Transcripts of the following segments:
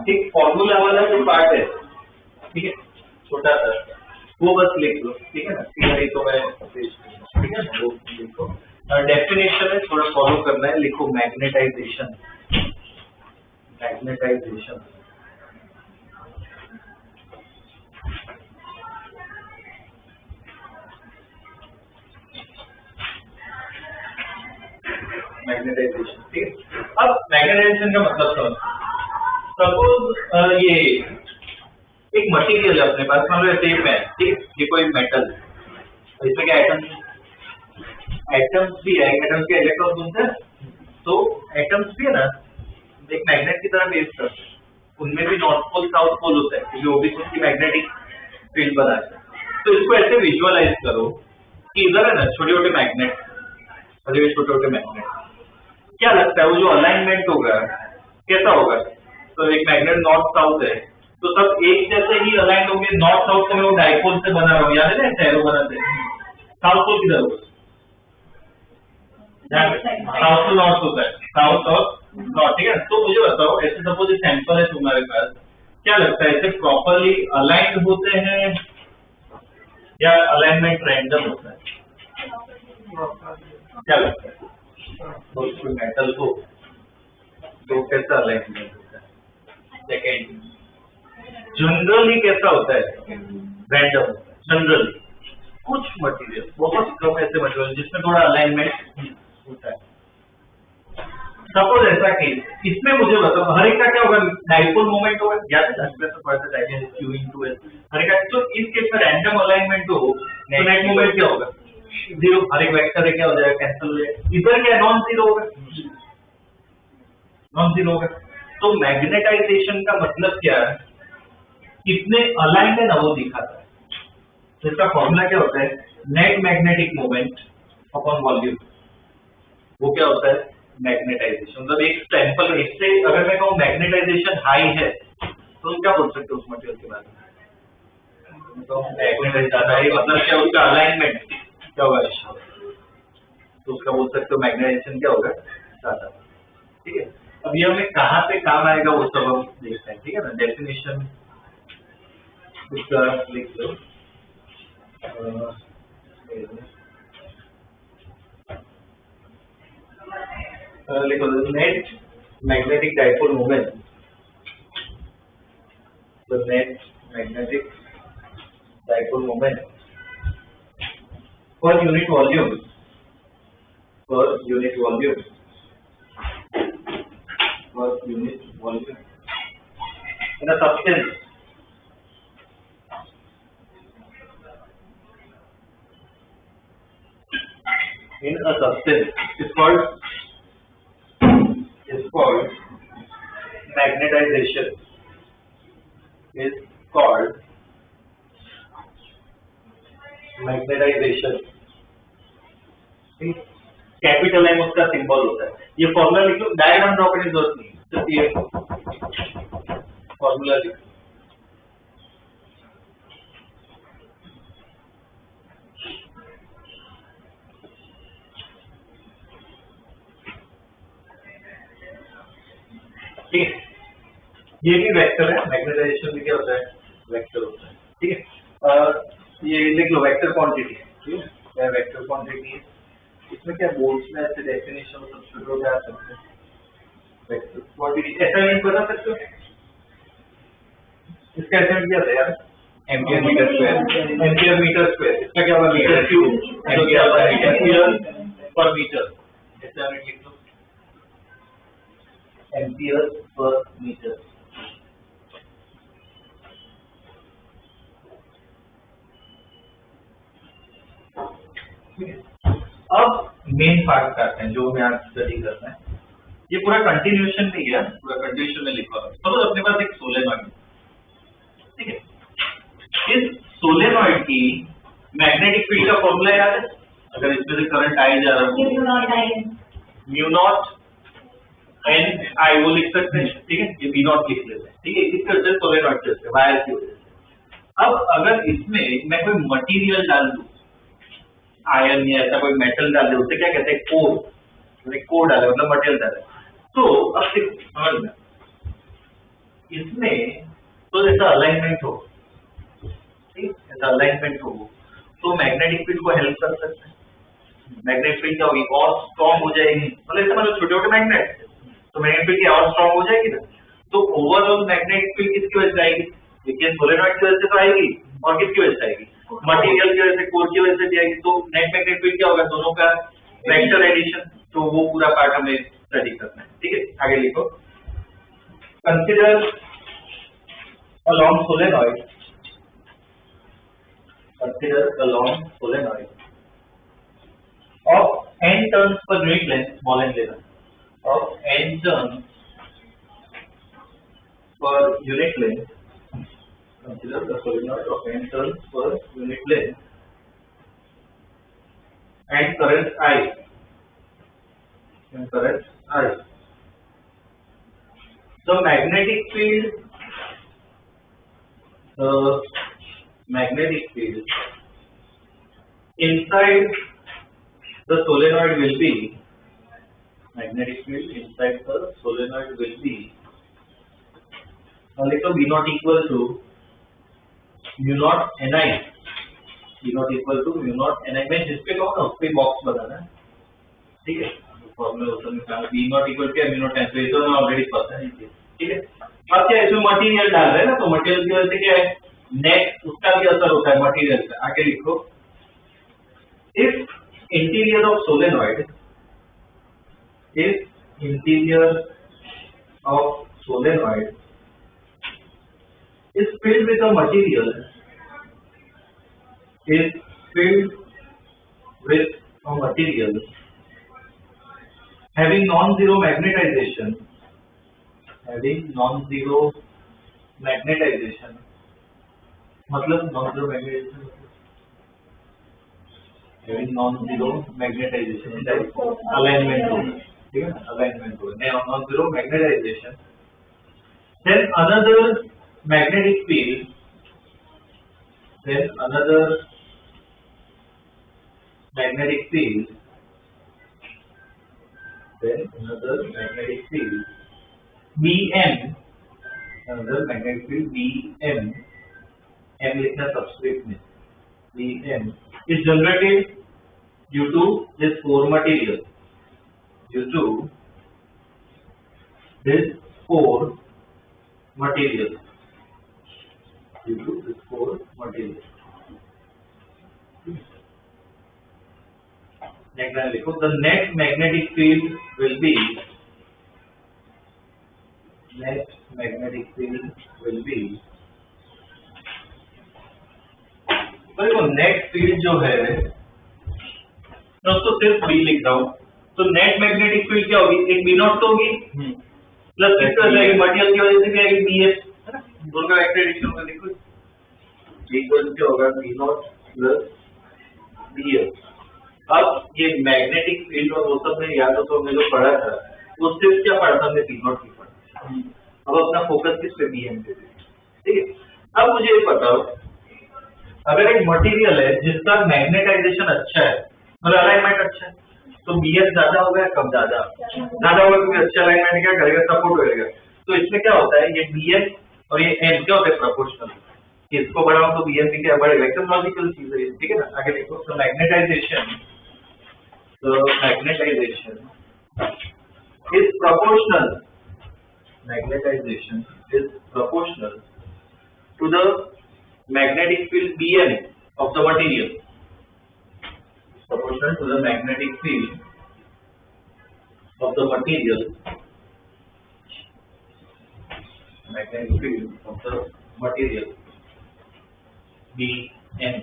एक फॉर्मूला वाला जो पार्ट है, ठीक है, छोटा सा, वो बस लिख लो, ठीक है ना, थियरी तो मैं, ठीक है, वो लिखो। डेफिनेशन है, थोड़ा फॉलो करना है, लिखो मैग्नेटाइजेशन। मैग्नेटाइजेशन मैग्नेटाइजेशन, ठीक है। अब मैग्नेटाइजेशन का मतलब समझो। सपोज ये एक मटेरियल है अपने पास, मान लो ऐसे एक है, ठीक है, ये कोई मेटल, इसमें क्या एटम्स भी है, एटम्स के इलेक्ट्रॉन घूमते हैं, तो एटम्स भी है ना, एक मैग्नेट की तरह बेस करते हैं, उनमें भी नॉर्थ पोल साउथ पोल होता है, क्योंकि वो भी उसकी मैग्नेटिक फील्ड बनाते हैं। तो इसको ऐसे विजुअलाइज करो कि इधर है ना छोटे छोटे मैग्नेट, छोटे छोटे मैग्नेट, क्या लगता है वो जो अलाइनमेंट होगा कैसा होगा? तो एक मैग्नेट नॉर्थ साउथ है, तो सब एक जैसे ही अलाइन होंगे। नॉर्थ साउथ को मैं वो डाइपोल से बना रहा हूँ, याद है ना, एरो बनाते हैं। साउथ पोल किधर होगा? साउथ टू नॉर्थ होता है, साउथ और नॉर्थ, ठीक है। तो मुझे बताओ, ऐसे सपोज एक सैंपल है तुम्हारे पास, क्या लगता है ऐसे प्रॉपरली अलाइन होते हैं या अलाइनमेंट रैंडम होता है? क्या लगता है? तो कोई मेटल हो तो कैसा अलाइनमेंट होता है? सेकेंड, जनरली कैसा होता है? रैंडम होता है जनरली। कुछ मटेरियल, बहुत कम ऐसे मटेरियल जिसमें थोड़ा अलाइनमेंट होता है। सपोज ऐसा केस, इसमें मुझे बताओ हर एक का क्या होगा? डाइपोल मोमेंट होगा, याद है तो पढ़ते थे Q into S, हर एक का। तो इस केस में रैंडम अलाइनमेंट हो तो नेट मोमेंट क्या होगा? जीरो। हर एक वेक्टर है क्या हो जाएगा? कैंसिल हो जाएगा। इधर क्या नॉन जीरो होगा? नॉन जीरो होगा। तो मैग्नेटाइजेशन का मतलब क्या है? कितने अलाइंड है ना वो दिखाता है। तो इसका फॉर्मूला क्या होता है? Net magnetic moment upon volume. वो क्या होता है? मैग्नेटाइजेशन। मतलब एक सैंपल, इससे अगर मैं कहूँ मैग्नेटाइजेशन हाई है तो तुम क्या बोल सकते हो उस मटेरियल के बारे में? तो मैग्नेटाइज ज्यादा है, मतलब क्या उसका अलाइनमेंट क्या होगा? तो उसका बोल सकते हो मैग्नेटाइजेशन क्या होगा? ज्यादा, ठीक है। अब ये हमें कहाँ पे काम आएगा वो सब हम देखते हैं, ठीक है ना। डेफिनेशन इसका लिख लो, लिखो net magnetic dipole moment, the net magnetic dipole moment per unit volume in a substance is called magnetization, is called magnetisation. Capital M उसका सिंबल होता है। ये फॉर्मूला लिख लो, डायग्राम ड्रॉ करने की जरूरत नहीं, सिर्फ ये फॉर्मूला लिख लो। ठीक है, ये भी वेक्टर है। मैग्नेटाइजेशन भी क्या होता है? वेक्टर होता है, ठीक है। ये लिख लो वेक्टर क्वांटिटी, ठीक है, क्या वेक्टर क्वांटिटी है। इसमें क्या बोर्ड्स में ऐसे डेफिनेशन सब्स्टिट्यूट हो जा सकते हैं। वेक्टर क्वांटिटी असाइनमेंट बता सकते हो? इसका असाइनमेंट क्या था यार? Ampere metre square. इसका क्या होगा? Metre cube, ampere per metre. Assignment लिख लो, एम्पियर पर मीटर। अब मेन पार्ट करते हैं जो हमें आज स्टडी करना है। ये पूरा कंटिन्यूएशन नहीं है, पूरा कंटिन्यूएशन में लिखा है। सपोज अपने पास एक सोलेनॉइड, ठीक है। इस सोलेनॉइड की मैग्नेटिक फील्ड का फॉर्मूला याद है? अगर इसमें से करंट आई जा रहा है, म्यू नॉट एन आई, वो लिख सकते हैं, ठीक है। ये बी नॉट लिख लेते हैं, ठीक है। इसके वजह से सोलेनॉइड चलते हैं वायर की वजह से। अब अगर इसमें मैं कोई मटेरियल डाल दूं, आयरन या ऐसा कोई मेटल डाल दे, उसे क्या कहते हैं? कोर। कोर डाले मतलब मटेरियल डाले, तो अब देखो समझना, इसमें तो जैसा अलाइनमेंट हो, ठीक, ऐसा अलाइनमेंट हो तो मैग्नेटिक फील्ड को हेल्प कर सकते हैं। मैग्नेटिक फील्ड क्या होगी, और स्ट्रॉन्ग हो जाएगी, मतलब छोटे छोटे मैग्नेट, तो मैग्नेटिक फील्ड और स्ट्रॉन्ग हो जाएगी ना। तो ओवरऑल मैग्नेटिक फील्ड किसकी वजह से आएगी, देखिए सोलेनॉइड की वजह से तो आएगी, और किसकी वजह से आएगी, मटेरियल की वजह से, कोर की वजह से भी आएगी। तो नेट मैग्नेटिक फील्ड क्या होगा, दोनों का वेक्टर एडिशन, तो वो पूरा पार्ट हमें स्टडी करना है। ठीक है, आगे लिखो, consider along solenoid, consider a long solenoid of n turns per unit length, small n लेना, of n turns per unit length, consider the solenoid of n turns per unit length and current I, and current I. The magnetic field inside the solenoid will be, magnetic field inside the solenoid will be, little V naught equal to mu naught Ni, V naught equal to mu naught Ni। मैं जिस पे कहूँ ना उस पे box बनाना है, ठीक है, फॉर्मूला उसमें निकालना, V naught equal to mu naught N, तो ये तो हमें ऑलरेडी पता है, ठीक है। अब क्या इसमें मटेरियल डाल रहे हैं ना, तो मटेरियल की वजह से क्या है, नेट उसका भी असर होता है मटेरियल का। आगे लिखो, if interior of solenoid, if interior of solenoid is filled with a material, is filled with a material having non-zero magnetization, having non-zero magnetization, मतलब non-zero magnetization, having non-zero magnetization, alignment हो, ठीक है, alignment हो, non-zero magnetization, then another magnetic field, then another magnetic field, then another magnetic field Bm, another magnetic field Bm, M लिखना subscript में, Bm is generated due to this core material, due to this core material, due to this core material. Next line लिखो, the net magnetic field will be, net magnetic field will be, तो देखो net field जो है मैं उसको सिर्फ B लिख रहा हूँ, तो नेट मैग्नेटिक फील्ड क्या होगी, एक बी नॉट तो होगी प्लस किसकी वजह से, मटेरियल की वजह से भी आएगी बी एस, दोनों का वेक्टर एडिशन होगा, देखो इक्वल क्या होगा B naught plus B S. अब ये मैग्नेटिक फील्ड और वो सब में याद हो तो हमने जो पढ़ा था वो सिर्फ क्या पढ़ा था, हमने बी नॉट की पढ़ा। अब अपना फोकस किस पे, बी एम पे, ठीक है। अब मुझे ये बताओ, अगर एक मटेरियल है जिसका मैग्नेटाइजेशन अच्छा है, मतलब अलाइनमेंट अच्छा है, तो बी एस ज्यादा होगा या कम, ज्यादा होगा, क्योंकि अच्छा अलाइनमेंट क्या करेगा, सपोर्ट करेगा। तो इसमें क्या होता है, ये बी एस और ये एन क्या होता है, प्रोपोर्शनल, इसको बढ़ाओ तो बी एन भी क्या बढ़ेगा, एकदम लॉजिकल चीज है, ठीक है ना। आगे देखो, तो magnetisation is proportional, magnetization is proportional to the magnetic field Bn of the material, proportional to the magnetic field of the material, magnetic field of the material Bn।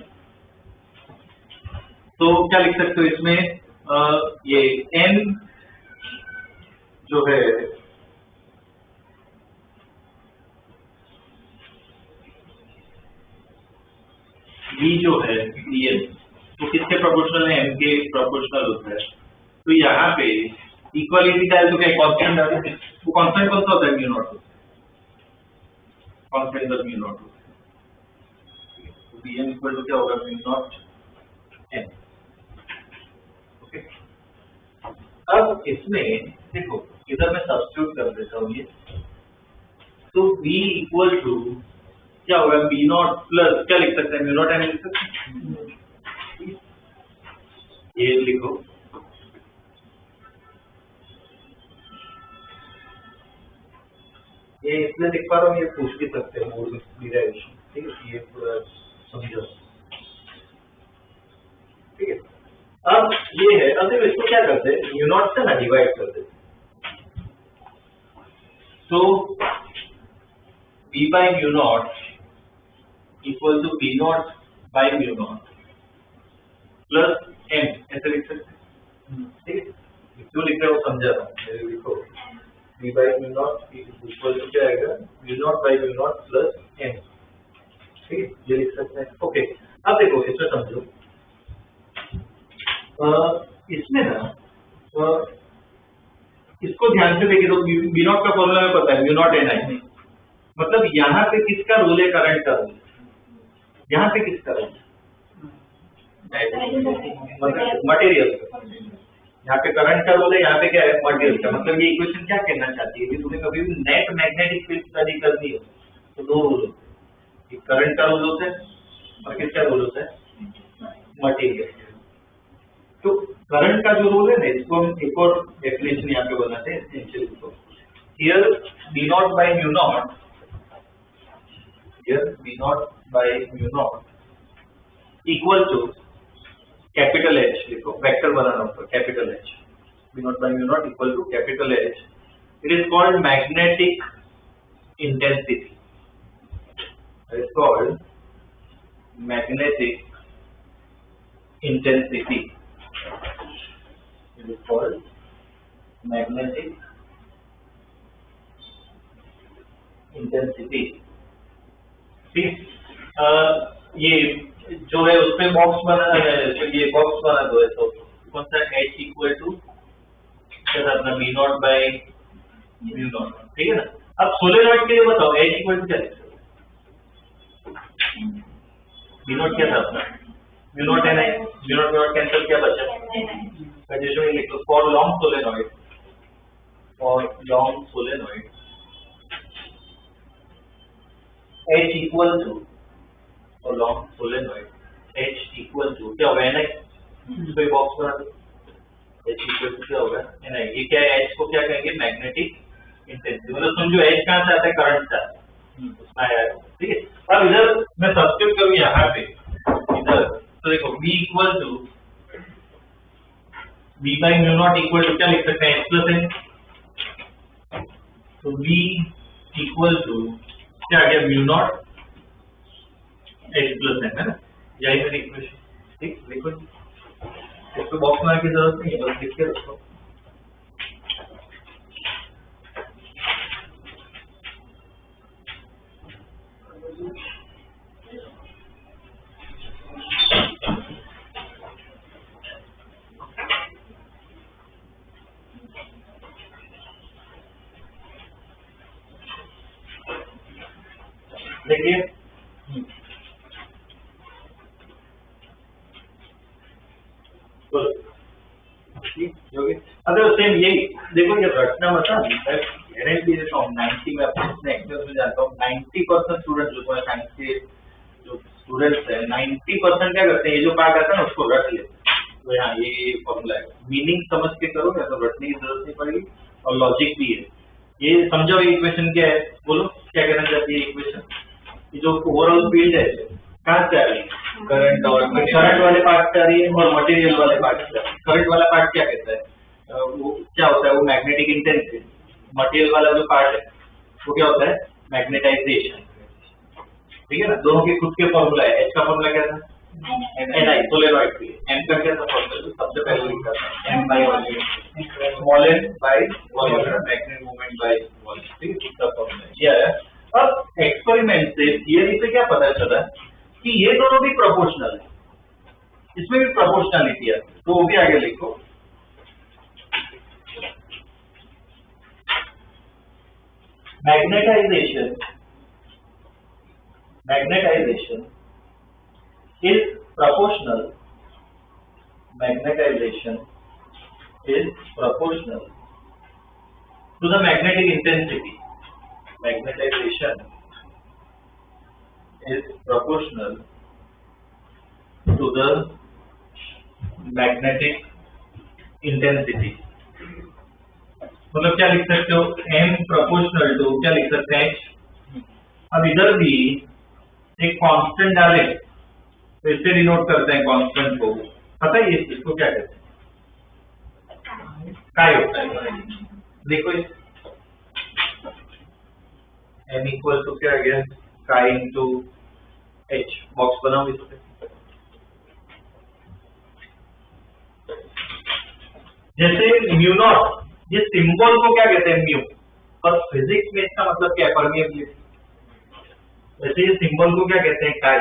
तो क्या लिख सकते हो इसमें, ये n जो है v जो है Bn तो किसके प्रोपोर्शनल है, m के प्रोपोर्शनल होता है। तो यहाँ पे इक्वालिटी डाल तो क्या कांस्टेंट डाल, वो कांस्टेंट कौन सा होता है, म्यू नॉट, कांस्टेंट का म्यू नॉट, तो Bn इक्वल टू क्या होगा, म्यू नॉट n। अब इसमें देखो इधर मैं सब्स्टिट्यूट कर देता हूँ ये, तो V इक्वल टू क्या होगा, बी नॉट प्लस क्या लिख सकते हैं, म्यू नॉट एन लिख सकते हैं, ये लिखो। ये इसलिए लिख पा रहा हूँ, ये पूछ भी सकते हैं मोड डिराइवेशन, ठीक है, ये पूरा समझो, ठीक है। अब ये है, अब देखो इसको क्या करते हैं, म्यू नॉट से ना डिवाइड कर देते, तो b by mu naught equal to b नॉट by mu naught plus m, ऐसे लिख सकते हैं, ठीक है। क्यों लिख रहे हो समझा रहा हूँ, लिखो b by mu naught equal to क्या आएगा, mu naught by mu naught plus m, ठीक है, ये लिख सकते हैं। ओके, अब देखो इसमें समझो, इसमें ना इसको ध्यान से देखिए, तो बी नॉट का फॉर्मूला में पता है, म्यू नॉट एन आई, मतलब यहाँ पे किसका रूल है, करंट का रूल, यहाँ पे किसका रूल, मतलब मटेरियल, यहाँ पे करंट का रूल है, यहाँ पे क्या है, मटेरियल का। मतलब ये इक्वेशन क्या कहना चाहती है कि तुम्हें कभी भी नेट मैग्नेटिक फील्ड स्टडी करनी हो तो दो रूल होते हैं, करंट का रूल होता है और किसका रूल होता है, मटेरियल। तो करंट का जो रूल है ना, इसको हम एक और डेफिनेशन यहाँ पे बनाते हैं एसेंशियल को, here B naught by mu naught, here B naught by mu naught equal to capital H, लिखो वेक्टर बनाना होगा, capital H, B naught by mu naught equal to capital H, it is called magnetic intensity, it is called magnetic intensity, it is called magnetic intensity, ठीक। ये जो है उसमें box बना, ये बॉक्स बना दो है, तो कौन सा, H इक्वल टू क्या था अपना, B naught by mu naught, ठीक है ना। अब सोलेनॉइड के लिए बताओ H इक्वल टू क्या लिखते, बी नॉट क्या था अपना, mu naught n I, mu naught cancel, क्या बचा, कंडीशन में लिख लो, for long solenoid, for long solenoid H equal to, for long solenoid H equal to क्या होगा, एन आई, तो बॉक्स बना दो, H इक्वल टू क्या होगा, एन आई। ये क्या है, H को क्या कहेंगे, मैग्नेटिक इंटेंसिटी, मतलब समझो H कहाँ से आता है, करंट से आता है, उसमें आया है, ठीक है। अब इधर मैं सब्स्टिट्यूट करूँ यहाँ पे, इधर तो देखो B equal to B by mu naught equal to क्या लिख सकते हैं, H प्लस एन, तो B इक्वल टू क्या आ गया, mu naught H plus N, है ना, यही मेरी इक्वेशन, ठीक। लिखो, इसको बॉक्स बनाने की जरूरत नहीं है, बस लिख के रखो। देखिए अगर सेम यही देखो, ये रटना मत, गारंटी देता हूँ 90 में, अपने एक्सपीरियंस में जानता हूँ 90% स्टूडेंट जो है साइंस के जो स्टूडेंट्स है 90% क्या करते हैं, ये जो पार्ट आता है ना उसको रट लेते हैं, तो यहाँ ये फॉर्मूला है, मीनिंग समझ के करो, या तो रटने की जरूरत नहीं पड़ेगी, और लॉजिक भी है। ये समझो ये इक्वेशन क्या है, बोलो क्या कहना चाहती है इक्वेशन, ये जो ओवरऑल फील्ड है कहाँ से आ रही है, करंट, और करंट वाले पार्ट से आ रही है और मटेरियल वाले पार्ट से। करंट वाला पार्ट क्या कहता है, वो क्या होता है, वो मैग्नेटिक इंटेंसिटी, मटेरियल वाला जो पार्ट है वो क्या होता है, मैग्नेटाइजेशन, ठीक है ना। दोनों के खुद के फॉर्मूला है, H का फॉर्मूला क्या था, एन आई, सोलेनॉइड के लिए, M का क्या था फॉर्मूला, सबसे पहले लिखा था M by volume, small n by volume, magnetic moment by volume, ठीक है, इसका फॉर्मूला ये है। अब एक्सपेरिमेंट से, थियरी से क्या पता चला कि ये दोनों भी प्रोपोर्शनल है, इसमें भी प्रोपोर्शनलिटी है, तो वो भी आगे लिखो, magnetisation is proportional, magnetization is proportional to the magnetic intensity. Magnetization is proportional to the magnetic intensity. मतलब क्या लिख सकते हो, m प्रोपोर्शनल टू क्या लिख सकते हैं h। अब इधर भी एक कांस्टेंट डाले तो इससे डिनोट करते हैं कांस्टेंट को, पता है ये इसको क्या कहते हैं, काय होता है। देखो m इक्वल टू क्या आ गया, काय इंटू h। बॉक्स बनाओ इस पे, जैसे म्यू नॉट, ये सिंबल को क्या कहते हैं म्यू, और फिजिक्स में इसका मतलब क्या है, परमिएबिलिटी। वैसे ये सिंबल को क्या कहते हैं, काय।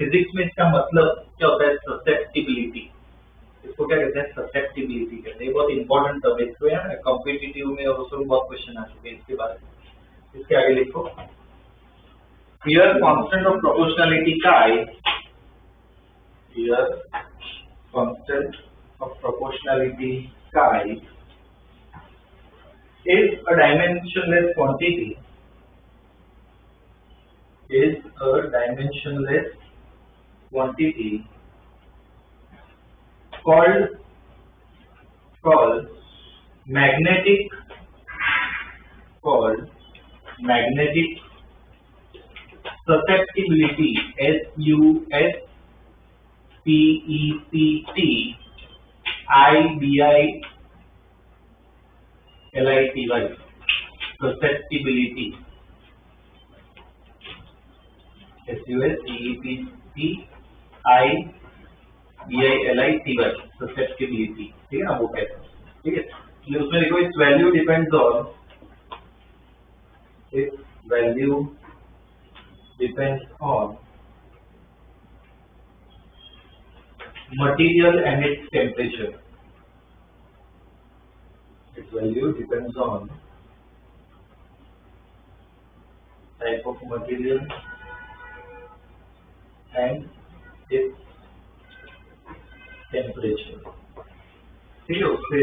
फिजिक्स में इसका मतलब क्या होता है, ससेप्टिबिलिटी। इसको क्या कहते हैं, ससेप्टिबिलिटी कहते हैं। बहुत इंपॉर्टेंट टर्म है, इसको यार कॉम्पिटिटिव में और उसमें बहुत क्वेश्चन आ चुके हैं इसके बारे में। इसके आगे लिखो, हियर कांस्टेंट ऑफ प्रोपोर्शनलिटी काय, here constant of proportionality chi is a dimensionless quantity, is a dimensionless quantity called magnetic susceptibility, susceptibility, susceptibility, susceptibility, ठीक है ना, वो कहते हैं। ठीक है, उसमें देखो इस value depends on material and its temperature. Its value depends on type of material and its temperature. ठीक है, उससे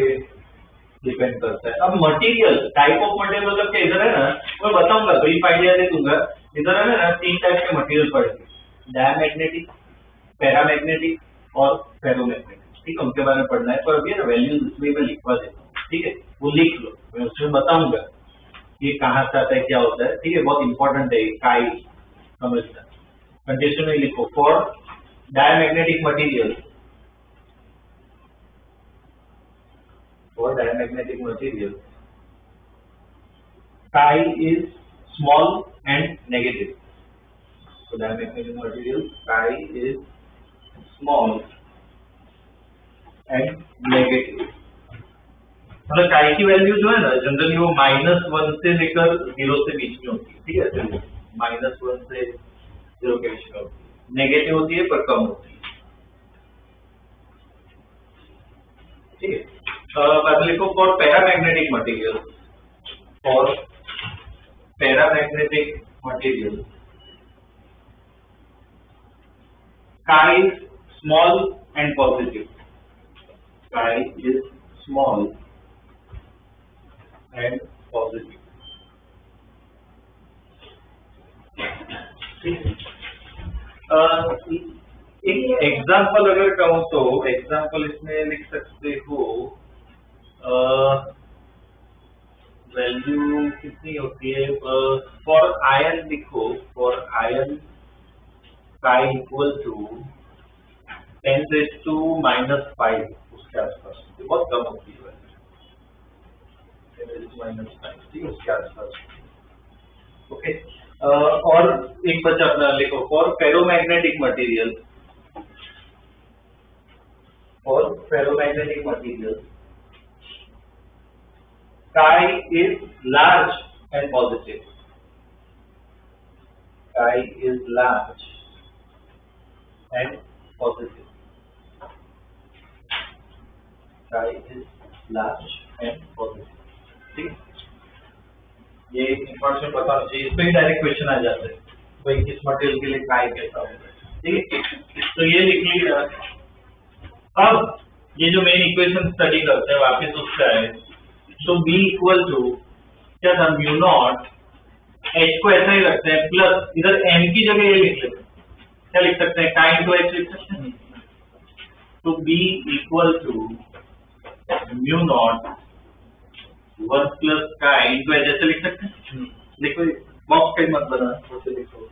डिपेंड करता है। अब मटेरियल, टाइप ऑफ मटेरियल मतलब क्या, इधर है ना, मैं बताऊंगा, ब्रीफ आइडिया दे दूंगा। इधर है ना 3 टाइप के मटेरियल पड़ेंगे, डायमैग्नेटिक, पैरामैग्नेटिक और फेरोमैग्नेटिक। ठीक है, उनके बारे में पढ़ना है, पर अभी ना वैल्यूज इसमें मैं लिखवा देता हूँ। ठीक है, वो लिख लो, मैं उसमें बताऊंगा ये कहाँ से आता है, क्या होता है। ठीक है, बहुत इंपॉर्टेंट है, काय समझना। कंडीशन में लिखो, for diamagnetic material, chi is small and negative. So diamagnetic material, chi is small and negative. मतलब chi की वैल्यू जो है ना, जनरली वो -1 से लेकर 0 से बीच में होती है। ठीक है, -1 से 0 के बीच में होती है, नेगेटिव होती है पर कम होती है। ठीक है, अब लिखो for paramagnetic material, for paramagnetic material chi is small and positive. Chi is small and positive. एक एग्जाम्पल अगर कहूँ तो एग्जाम्पल इसमें लिख सकते हो, वैल्यू कितनी होती है, फॉर आयन लिखो, for ion chi equal to 10⁻⁵, उसके आसपास, बहुत कम होती है, 10⁻⁵, ठीक है, उसके आसपास। ओके, और एक बचा अपना लिखो, for ferromagnetic material, chi is large and positive. Chi is large and positive. Chi is large and positive. ठीक है, ये इंफॉर्मेशन बताना चाहिए, इस पे ही डायरेक्ट क्वेश्चन आ जाता है भाई किस मटेरियल के लिए काय कैसा होगा। ठीक है, तो ये लिख लिया। अब ये जो मेन इक्वेशन स्टडी करते हैं वापस उसका है, तो B इक्वल टू क्या था, म्यू नॉट एच को ऐसा ही रखते हैं प्लस इधर एम की जगह ये लिख लेते हैं, क्या लिख सकते हैं, काई इंटू एच लिख सकते हैं। तो B equal to mu naught 1 plus chi into H ऐसे लिख सकते हैं। देखो बॉक्स का मत बना, ऐसे लिखो।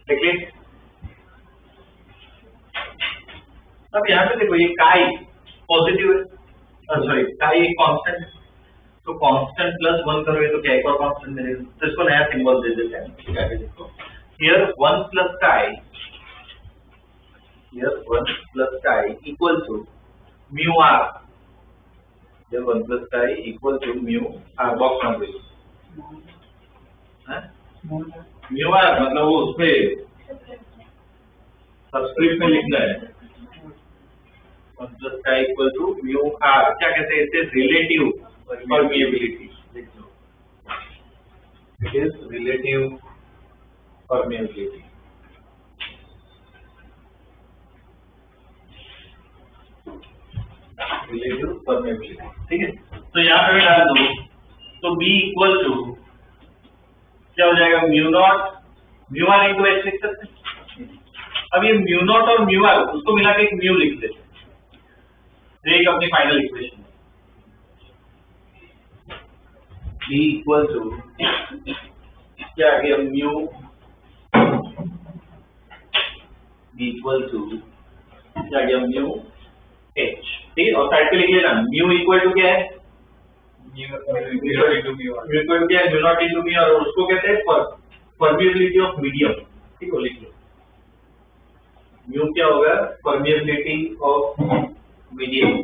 देखिए अब यहाँ पे देखो, ये काई पॉजिटिव है, सॉरी काई एक कांस्टेंट है, तो कांस्टेंट प्लस 1 करोगे तो क्या एक और कांस्टेंट मिलेगा, तो इसको नया सिंबल दे देते हैं। ठीक है, देखो here 1 plus chi, here 1 plus chi equal to mu R, here 1 plus chi equal to mu R, box में देखो म्यू आर मतलब वो उसपे सबस्क्रिप्ट में लिखना है, 1 plus chi equal to mu are, क्या कहते हैं इसे, relative permeability, it is relative permeability. Relative permeability, ठीक है। तो यहाँ पे डाल दो, तो बी इक्वल टू क्या हो जाएगा, mu naught mu R into H लिख सकते हैं। अब ये म्यू नॉट और म्यू आर उसको मिला के एक म्यू लिख देते हैं, एक अपनी final equation B equal to क्या आ गया, म्यू बी इक्वल टू क्या आ गया, म्यू एच, ठीक है। और साइड पे लिख लेना म्यू इक्वल टू क्या है, म्यू इक्वल क्या है, म्यू नॉट इंटू म्यू, और उसको कहते हैं परमिएबिलिटी ऑफ मीडियम, ठीक है, लिख लो म्यू क्या होगा, permeability of medium.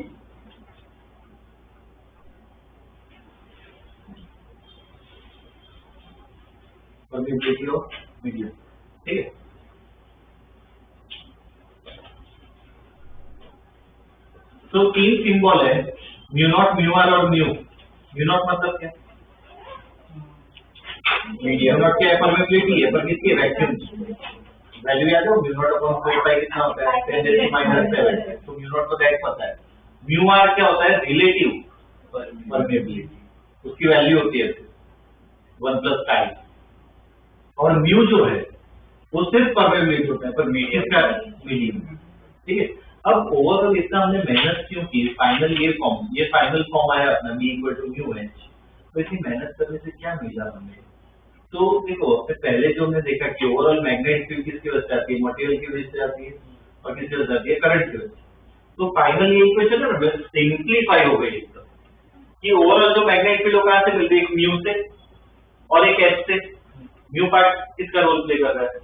Permeability of medium, ठीक है। तो तीन सिंबल है, म्यू नॉट म्यू आर और म्यू। म्यू नॉट मतलब क्या, मीडियम नॉट क्या है, परमिएबिलिटी है, पर किसकी, वैक्यूम वैल्यू याद है, म्यू नॉट अपॉन 4 कितना होता है, 10⁻⁷, तो म्यू नॉट को डायरेक्ट पता है। म्यू आर क्या होता है, रिलेटिव परमिएबिलिटी, उसकी वैल्यू होती है 1 प्लस काई, और म्यू जो है वो सिर्फ परमिएबिलिटी होता है, पर मीडियम का मीडियम, ठीक है। अब ओवरऑल इतना हमने मेहनत क्यों की, फाइनल ये फाइनल फॉर्म आया अपना B equal to mu H, तो इतनी मेहनत करने से क्या मिला हमें, तो देखो पहले जो हमने देखा कि ओवरऑल मैग्नेटिक फील्ड किसकी वजह से आती है, मटेरियल की वजह से आती है, और किसकी वजह से आती है, करंट की वजह से। तो फाइनल ये इक्वेशन है ना सिंपलीफाई हो गई एकदम, कि ओवरऑल जो मैग्नेटिक फील्ड कहाँ से मिलती है, एक म्यू से और एक एच से। म्यू पार्ट किसका रोल प्ले कर रहा है,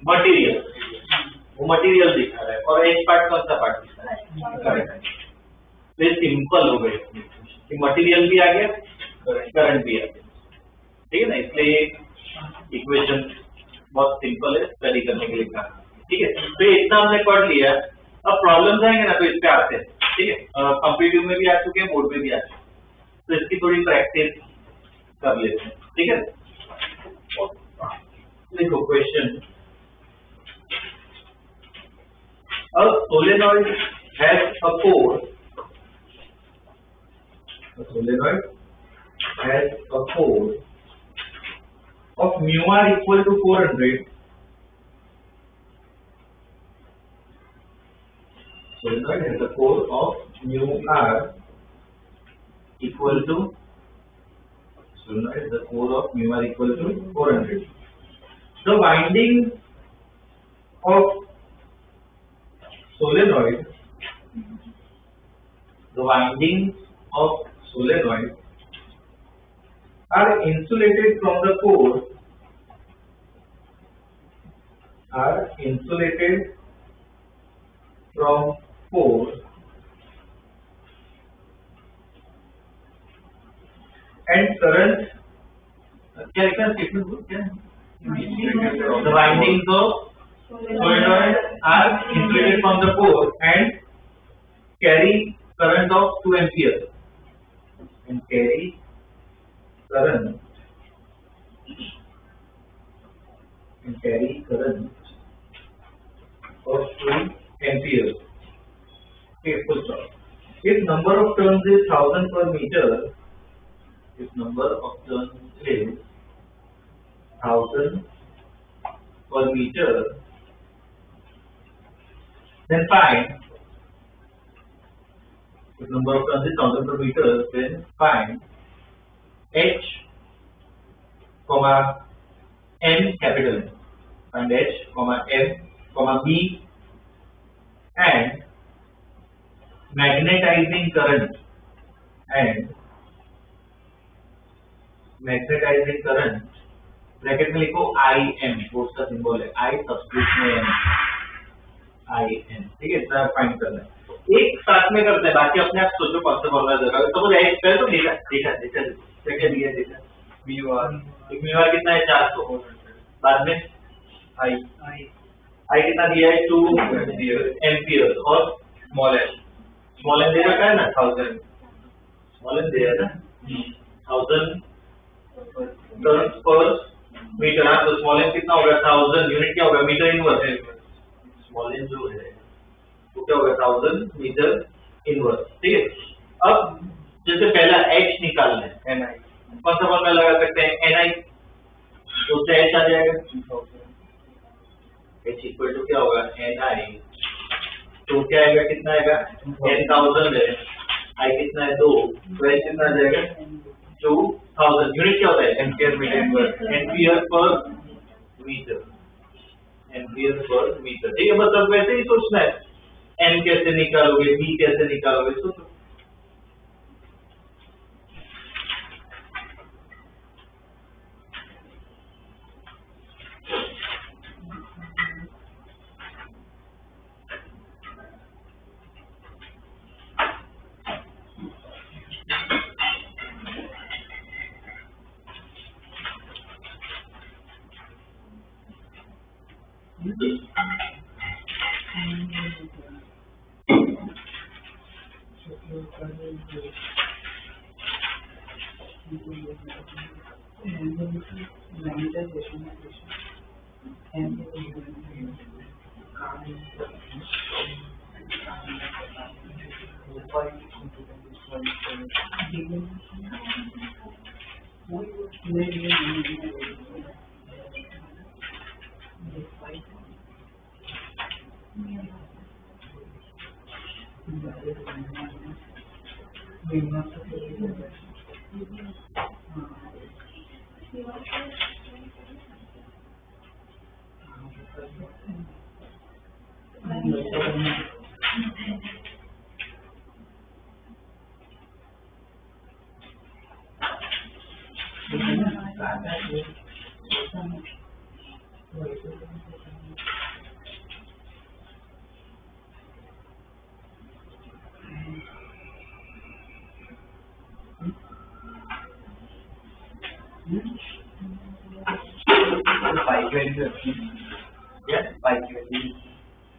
मटेरियल, वो मटेरियल दिखा रहा है, और एच पार्ट कौन सा पार्ट दिखा रहा है, करंट। तो सिंपल हो गए कि मटेरियल भी आ गया, करंट भी आ गया, ठीक है ना। इसलिए इक्वेशन बहुत सिंपल है, स्टडी करने के लिए कहा, ठीक है। तो इतना हमने पढ़ लिया, अब प्रॉब्लम्स आएंगे ना तो इस पे आते हैं, ठीक है। कॉम्पिटिटिव में भी आ चुके हैं, बोर्ड में भी आ चुके हैं, तो इसकी थोड़ी प्रैक्टिस कर लेते हैं, ठीक है। देखो question, a solenoid has a core, a solenoid has a core of mu r equal to 400. Solenoid has a core of mu r equal to, solenoid has a core of mu r equal to 400. The winding of solenoid, the windings of solenoid are insulated from the core, are insulated from core and current क्या लिखा है statement को क्या the windings of solenoid are insulated from the core and carry current of 2 ampere and carry current of 2 ampere. Okay, full stop. If number of turns is 1000 per meter, if number of turns is 1000 per meter, then find. If number of turns is 1000 per meter, then find H, M capital. Find H, M, B, and magnetizing current bracket में लिखो IM, force का symbol है I substitute में M, IM, ठीक है। इतना find करना है, एक साथ में करते हैं, बाकी अपने आप सोचो कौन सा फॉर्मूला देगा। सपोज H पहले तो डेटा क्या दिया डेटा म्यू आर कितना है 400, बाद में I कितना दिया है 2 एम्पियर और स्मॉल n दे रखा है ना 1000, स्मॉल n दे रहा है ना 1000 टर्न्स पर मीटर। हाँ, तो स्मॉल n कितना होगा 1000 यूनिट क्या होगा मीटर इनवर्स है, स्मॉल n जो है वो क्या होगा 1000 मीटर इनवर्स, ठीक है। अब जैसे पहला H निकालना है Ni, कौन सा फॉर्मूला लगा सकते हैं Ni, तो उससे H आ जाएगा H इक्वल टू क्या होगा Ni, तो क्या आएगा कितना आएगा 10,000 है, I कितना है 2, तो H कितना आ जाएगा 2000, यूनिट क्या होता है ampere metre inverse, ampere per metre, ठीक है। मतलब वैसे ही सोचना है, M कैसे निकालोगे, B कैसे निकालोगे, सोचो।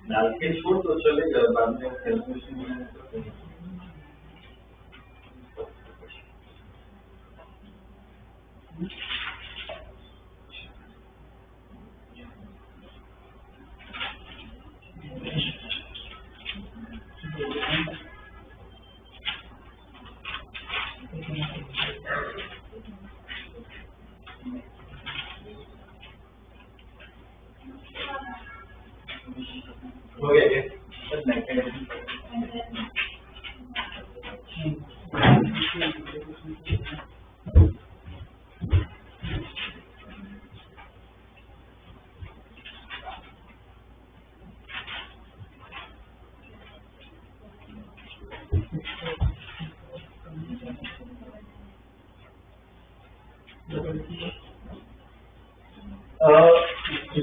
डाल के छोड़ तो चलेगा, बाद में कैलकुलेशन हो गया क्या?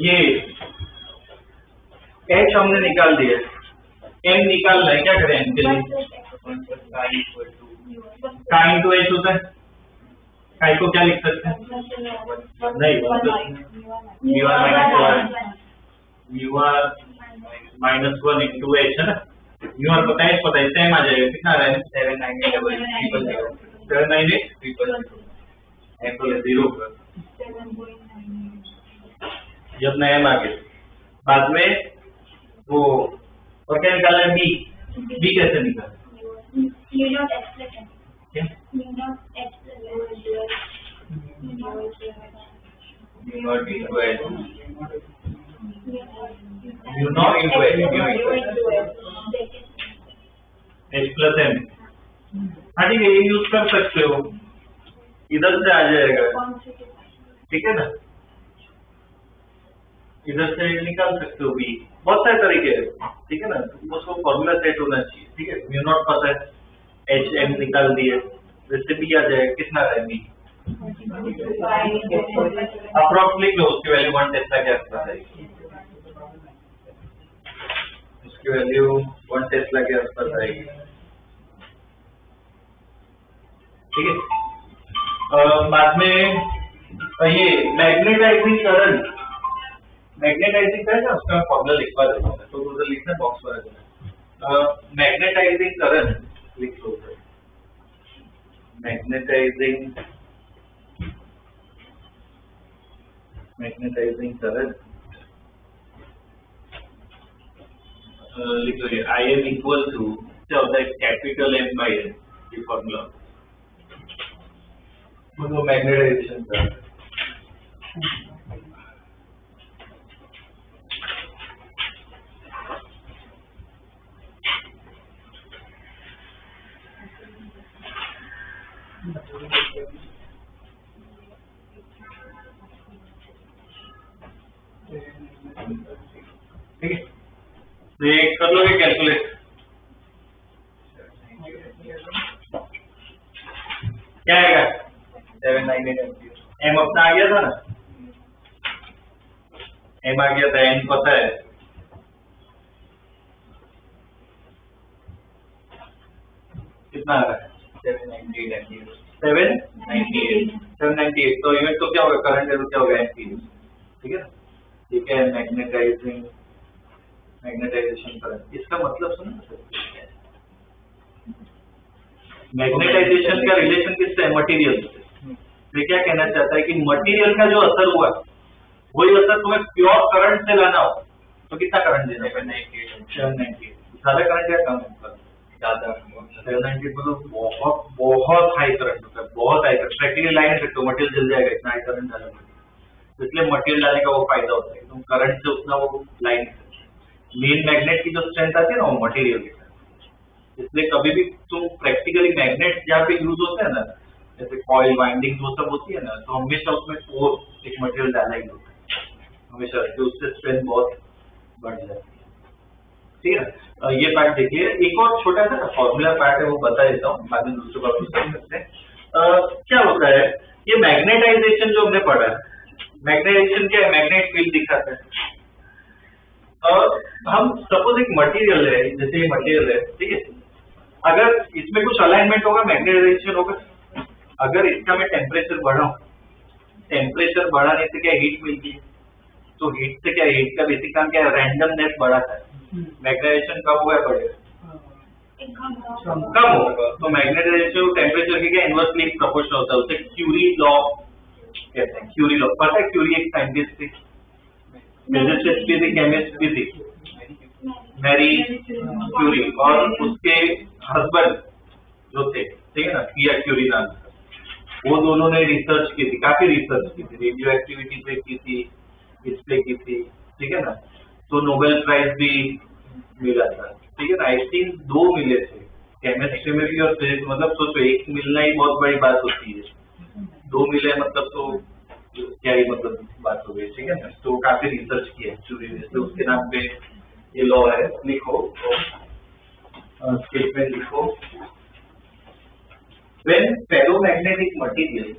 ये H हमने निकाल दिया, M निकालना है, क्या करें इनके लिए? का इंटू H होता है, काय को क्या लिख सकते हैं? नहीं, -1 इंटू एच है ना, म्यू पता है सेम आ जाएगा, कितना आ रहा है 798 0 जब नया एम आ गया बाद में वो और क्या निकाला है बी कैसे निकाला H प्लस एम। हाँ ठीक है, ये यूज कर सकते हो, इधर से आ जाएगा, ठीक है ना, इधर से निकाल सकते हो बी, बहुत सारे तरीके हैं, ठीक है ना, उसको फॉर्मूला सेट होना चाहिए, ठीक है, म्यू नॉट पता है, एच एम निकाल दिए, वैसे भी आ जाएगा, कितना है बी अप्रोक्सीमेटली लो, उसकी वैल्यू 1 टेस्ला के आसपास आएगी, उसकी वैल्यू 1 टेस्ला के आसपास आएगी, ठीक है। बाद में ये मैग्नेटाइजिंग करंट ना, उसका फॉर्मूला लिखवा देता हूँ, तो उधर लिखना बॉक्स पर मैग्नेटाइजिंग करंट लिख लो, मैग्नेटाइजिंग करंट लिख लो, आई एम इक्वल टू क्या होता है, कैपिटल एम बाई एन, ये फॉर्मूला वो मैग्नेटाइजेशन करंट। ठीक है, तो ये कर लोगे कैलकुलेट, क्या आएगा 798 एम्पीयर, एम अपना आ गया था ना, एम आ गया था, एन पता है, कितना आ रहा है 798 एम्पीयर, 798 तो यूनिट तो क्या होगा, करंट है तो क्या होगा एम्पीयर, ठीक है, ठीक है। मैग्नेटाइजेशन करंट, इसका मतलब सुनो, मैग्नेटाइजेशन का रिलेशन किससे है, मटेरियल से। ये क्या कहना चाहता है कि मटेरियल का जो असर हुआ वही असर तुम्हें प्योर करंट से लाना हो तो कितना करंट देना पड़ेगा, 798, ज्यादा करंट या कम, ज्यादा 798 मतलब बहुत हाई करंट होता है, बहुत हाई करंट, प्रैक्टिकली लाइन सकते हो, मटेरियल जल जाएगा इतना हाई करंट डालने में, इसलिए मटेरियल डालने का वो फायदा होता है, तुम करंट से उतना वो लाइन, मेन मैग्नेट की जो स्ट्रेंथ आती है ना वो मटेरियल के साथ, इसलिए कभी भी तुम प्रैक्टिकली मैग्नेट जहाँ पे यूज होते हैं ना, जैसे कॉइल वाइंडिंग वो सब होती है ना, तो हमेशा उसमें कोर एक मटेरियल डाला ही होता है हमेशा, तो उससे स्ट्रेंथ बहुत बढ़ जाती है, ठीक है। ये पार्ट देखिए, एक और छोटा सा फॉर्मूला पार्ट है वो बता देता हूँ, बाद में दूसरे बार समझ सकते हैं। क्या होता है ये मैग्नेटाइजेशन जो हमने पढ़ा है, मैग्नेटाइजेशन क्या है, मैग्नेट फील्ड दिखाता है, और हम सपोज एक मटेरियल है, जैसे ये मटेरियल है, ठीक है, अगर इसमें कुछ अलाइनमेंट होगा मैग्नेटाइजेशन होगा, अगर इसका मैं टेम्परेचर बढ़ाऊं, टेम्परेचर बढ़ाने से क्या हीट मिलती है, तो हीट से क्या, हीट का बेसिक काम क्या है, रैंडमनेस बढ़ाता है, मैग्नेटाइजेशन कम हुआ है बढ़ेगा, कम होगा, तो मैग्नेटाइजेशन टेम्परेचर के क्या इनवर्सली प्रोपोर्शनल होता है, उसे क्यूरी लॉ कहते हैं, क्यूरी लॉ पता है, क्यूरी एक साइंटिस्ट थी, फिजिसिस्ट भी थी, केमिस्ट भी थी, मैरी क्यूरी, और उसके हस्बैंड जो थे, ठीक है ना, पियर क्यूरी नाम, वो दोनों ने रिसर्च की थी, काफी रिसर्च की थी, रेडियो एक्टिविटी पे की थी, इस पे की थी, ठीक है ना, तो नोबेल प्राइज भी मिला था, ठीक है ना, आई थिंक 2 मिले थे, केमिस्ट्री में भी और फिजिक्स, मतलब सोचो एक मिलना ही बहुत बड़ी बात होती है, 2 मिले मतलब तो क्या ही मतलब बात हो गई, ठीक है ना, तो काफी रिसर्च की है क्यूरी ने, तो उसके नाम पे ये लॉ है, लिखो स्टेटमेंट लिखो, when ferromagnetic material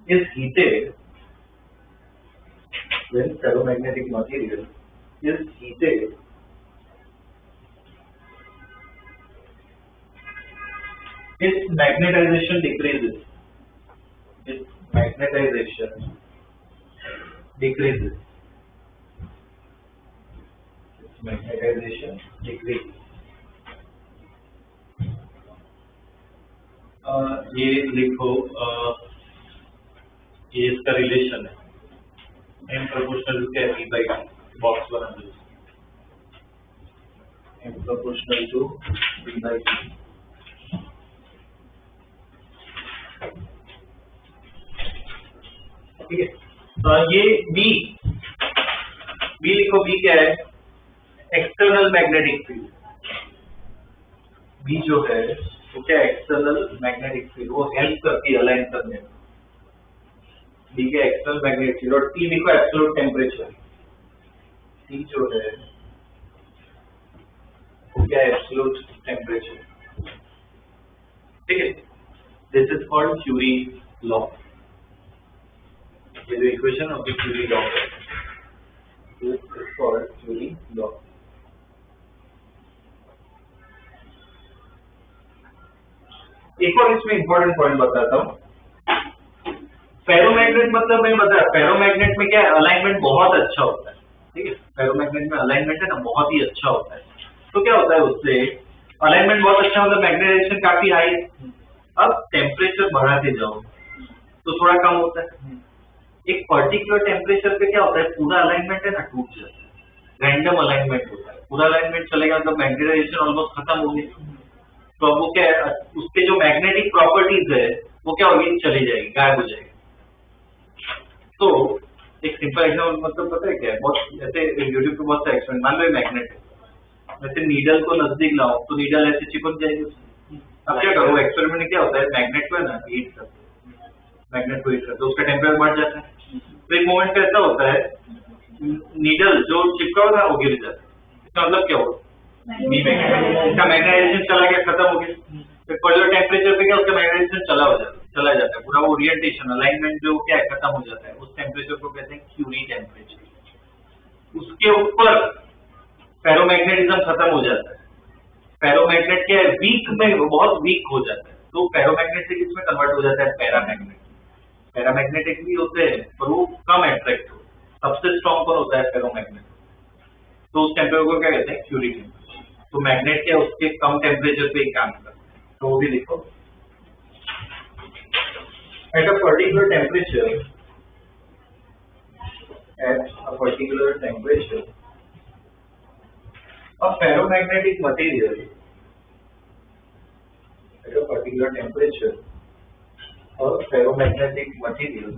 is heated, its magnetization decreases. Its magnetization decreases. Its magnetization decreases. ये लिखो, ये इसका रिलेशन है m proportional to V by T, box बना दो, m proportional to V by T. ठीक है, ये B लिखो, B क्या है? External magnetic field. B जो है वो क्या, एक्सटर्नल मैग्नेटिक फील्ड, वो हेल्प करती है अलाइन करने में। B के एक्सटर्नल मैग्नेटिक फील्ड। और T लिखो एब्सोल्यूट टेम्परेचर। T जो है वो क्या, एब्सोल्यूट टेम्परेचर। ठीक है, this is called Curie law. ये जो equation of the Curie law है, this is called Curie law. एक और इसमें इंपॉर्टेंट पॉइंट बताता हूँ। फेरोमैग्नेट मतलब मैं बताया, फेरोमैग्नेट में क्या है, अलाइनमेंट बहुत अच्छा होता है। ठीक है, फेरोमैग्नेट में अलाइनमेंट है ना बहुत ही अच्छा होता है। तो क्या होता है, उससे अलाइनमेंट बहुत अच्छा होता है, मैग्नेटाइजेशन काफी हाई है। अब टेम्परेचर बढ़ाते जाओ तो थोड़ा कम होता है। एक पर्टिकुलर टेम्परेचर पे क्या होता है, पूरा अलाइनमेंट है ना टूट जाता है, रैंडम अलाइनमेंट होता है। पूरा अलाइनमेंट चलेगा तो मैग्नेटाइजेशन ऑलमोस्ट खत्म हो गई। तो अब वो क्या है, उसके जो मैग्नेटिक प्रॉपर्टीज है वो क्या होगी, चली जाएगी, गायब हो जाएगी। तो एक सिंपल एग्जांपल मतलब पता है क्या है, बहुत ऐसे यूट्यूब पे बहुत सारे एक्सपेरिमेंट, मान लो मैग्नेट है, वैसे नीडल को नजदीक लाओ तो नीडल ऐसे चिपक जाएगी। अब क्या करो, एक्सपेरिमेंट में क्या होता है, मैग्नेट को है ना हीट करते, मैग्नेट को हीट करते, उसका टेम्परेचर बढ़ जाता है। तो एक मोमेंट पे ऐसा होता है, नीडल जो चिपका होगा वो गिर जाता है। इसका मतलब क्या होगा, इसका मैग्नेटाइजेशन चला गया, खत्म हो गया। फिर पर्टिकुलर टेम्परेचर पे क्या, उसका मैग्नेटाइजेशन चला जाता है, पूरा वो ओरिएंटेशन अलाइनमेंट जो क्या है खत्म हो जाता है। उस टेम्परेचर को कहते हैं क्यूरी टेम्परेचर। उसके ऊपर फेरोमैग्नेटिज्म खत्म हो जाता है। फेरोमैग्नेट क्या है, वीक में बहुत वीक हो जाता है, तो फेरोमैग्नेट से किसमें कन्वर्ट हो जाता है, पैरामैग्नेट। पैरामैग्नेटिक भी होते हैं पर वो कम अट्रैक्ट हो। सबसे स्ट्रॉन्ग कौन होता है, फेरोमैग्नेट। तो उस टेम्परेचर को क्या कहते हैं, क्यूरी टेम्परेचर। तो मैग्नेट क्या उसके कम टेम्परेचर पे ही काम करता है। तो वो भी लिखो, at a particular temperature, a ferromagnetic material at a particular temperature, a ferromagnetic material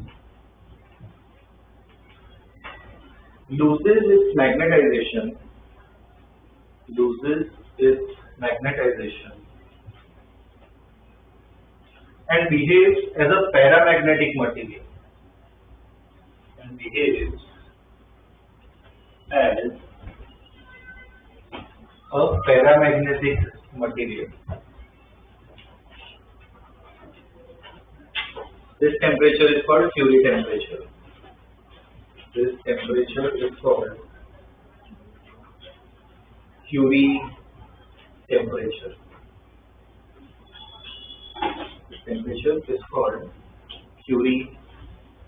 loses its magnetization and behaves as a paramagnetic material. This temperature is called Curie temperature. This temperature is called Curie temperature. This temperature is called Curie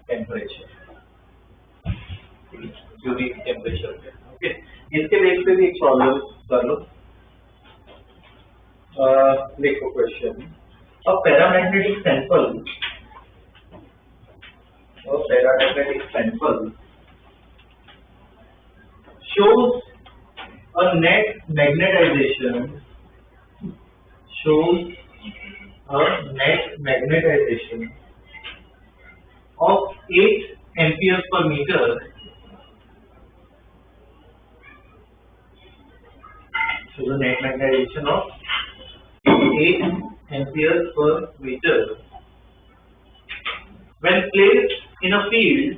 temperature. Curie temperature. Okay. इसके base पे भी एक problem कर लो। देखो question, a paramagnetic sample shows a net magnetization of 8 amperes per meter shows a net magnetization of 8 amperes per meter when placed in a field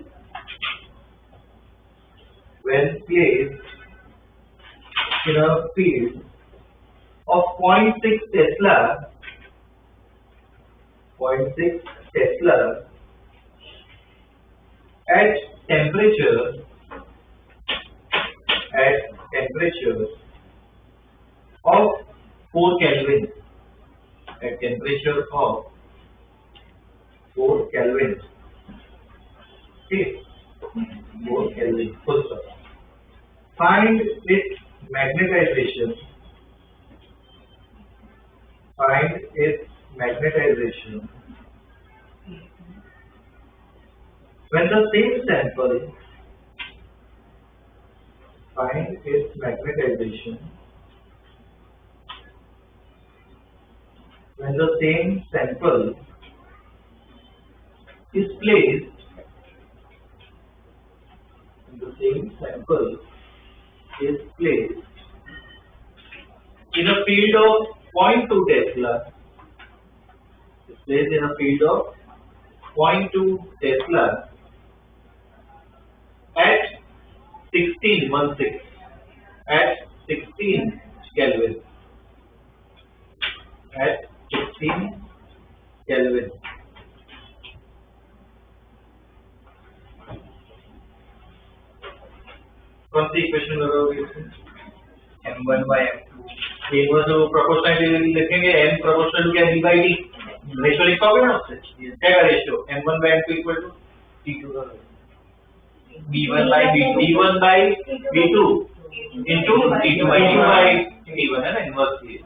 of 0.6 Tesla at temperature of 4 Kelvin. at temperature of 4 Kelvin. Okay, 4 Kelvin. Full stop. Find its magnetization. Find its magnetization when the same sample. Find its magnetization when the same sample is placed. The same sample is placed in a field of 0.2 Tesla. It's placed in a field of 0.2 Tesla at 16 Kelvin. At 16 Kelvin. कौन सी equation लगाओगे? m1 by m2. ये वो जो proportional लिखेंगे m proportional to क्या d by d. Ratio लिखोगे ना उससे. क्या का ratio? m1 by m2 equal to t2 का b1 by b2 into t2 by t1 है ना इनवर्स ये.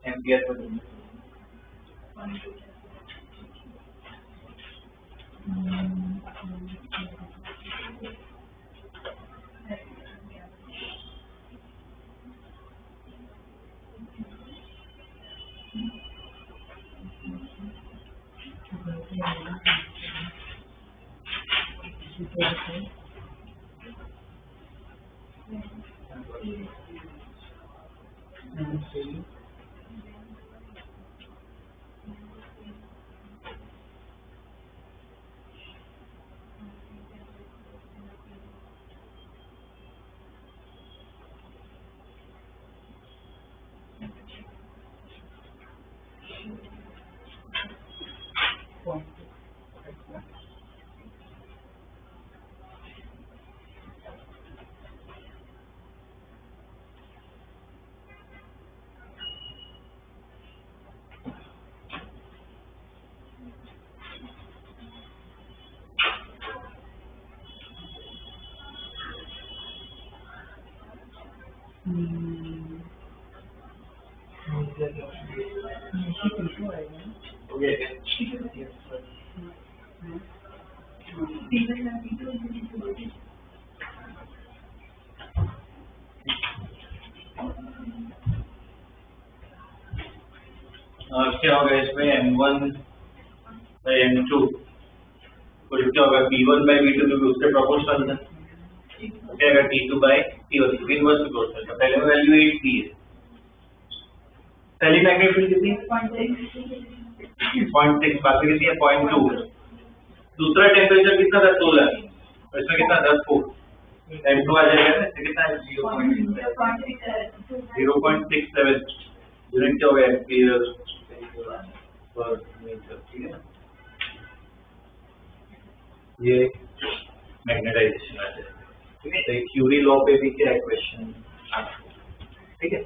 एम्पियर पर क्या होगा इसमें m1 by m2 और क्या होगा b1 by b2 क्योंकि उसके प्रोपोर्शनल है. क्या होगा t2 by t1 inverse proportional का. पहले में वैल्यू 8 थी. पहली मैग्नेटिक फील्ड कितनी? 0.6. बाकी कितनी है? 0.2. दूसरा टेम्परेचर कितना था? 16. और इसमें कितना? 10 फुट. m2 आ जाएगा ना. इससे कितना है? 0.67 यूनिट क्या होगा? Ampere per metre. ठीक है ना. ये मैग्नेटाइजेशन आ जाएगा. ठीक है. तो क्यूरी लॉ पे भी क्या क्वेश्चन. ठीक है.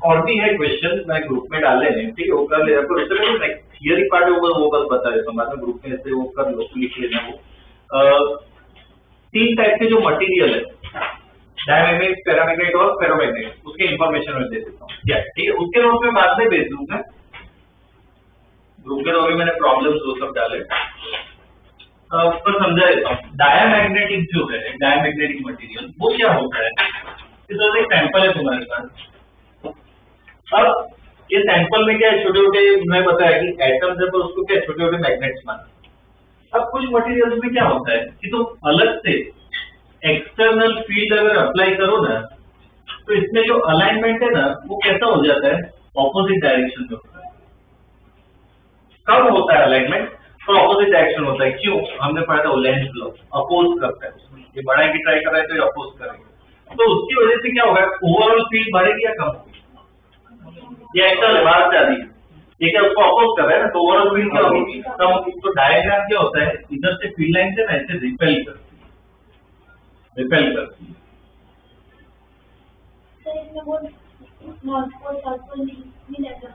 और भी है क्वेश्चन मैं ग्रुप में डाले हैं. ठीक है. वो कर ले. आपको इससे पहले थियरी पार्ट होगा वो बस बता देता हूँ. बाद में ग्रुप में ऐसे वो कर लो, लिख लेना. वो 3 टाइप के जो मटेरियल है, डायमैग्नेटिक, पैरामैग्नेटिक और फेरोमैग्नेटिक, उसके इंफॉर्मेशन में दे देता हूँ. क्या? ठीक है. उसके नोट में बाद में भेज दूंगा. ग्रुप के नोट में मैंने प्रॉब्लम्स वो सब डाले पर समझा देता हूँ. डायमैग्नेटिक जो है, डायमैग्नेटिक मटेरियल वो क्या होता है? इस वजह एक सैंपल है तुम्हारे पास. अब ये सैंपल में क्या है? छोटे छोटे मैं बताया कि एटम्स है, तो उसको क्या छोटे छोटे मैग्नेट्स मानते. अब कुछ मटेरियल्स में क्या होता है कि तुम अलग से एक्सटर्नल फील्ड अगर अप्लाई करो ना, तो इसमें जो अलाइनमेंट है ना वो कैसा हो जाता है? ऑपोजिट डायरेक्शन में होता है. कब होता है अलाइनमेंट? तो ऑपोजिट डायरेक्शन होता है. क्यों? हमने पढ़ा था लेंज लॉ. अपोज करता है. ये बढ़ाने की ट्राई कर रहा है तो ये अपोज करेगा. तो उसकी वजह से क्या होगा? ओवरऑल फील्ड बढ़ेगी या कम होगी? ये एक्चुअल बात जा रही है. ये क्या उसको अपोज कर रहा है ना, तो ओवरऑल फील्ड क्या होगी? कम होगी. तो डायग्राम क्या होता है? इधर से फील्ड लाइन से ना ऐसे रिपेल करती है. Pole north pole south pole नहीं रहता।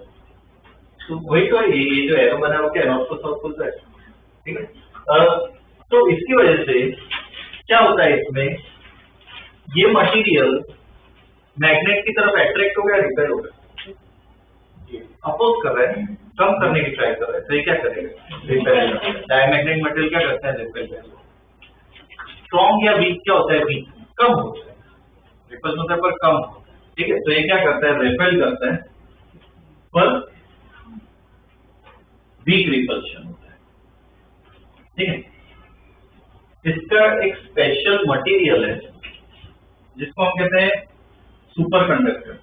तो वही तो है, ये जो एरो बना हुआ क्या नॉर्थ पोल साउथ पोल का है, ठीक है। तो इसकी वजह से क्या होता है, इसमें ये मटेरियल मैग्नेट की तरफ अट्रैक्ट हो गया, रिपेल हो गया, अपोज कर रहा है, कम करने की ट्राई कर रहा है, तो ये क्या करेगा, रिपेल। डायमैग्नेटिक मटेरियल क्या करता है, रिपेल करता है। स्ट्रॉन्ग या वीक क्या होता है, वीक कम होता है, रिपल्स होता है पर कम, ठीक है। तो ये क्या करता है, रिपेल करता है पर वीक रिपल्शन होता है, ठीक है। इसका एक स्पेशल मटेरियल है जिसको हम कहते हैं सुपर कंडक्टर।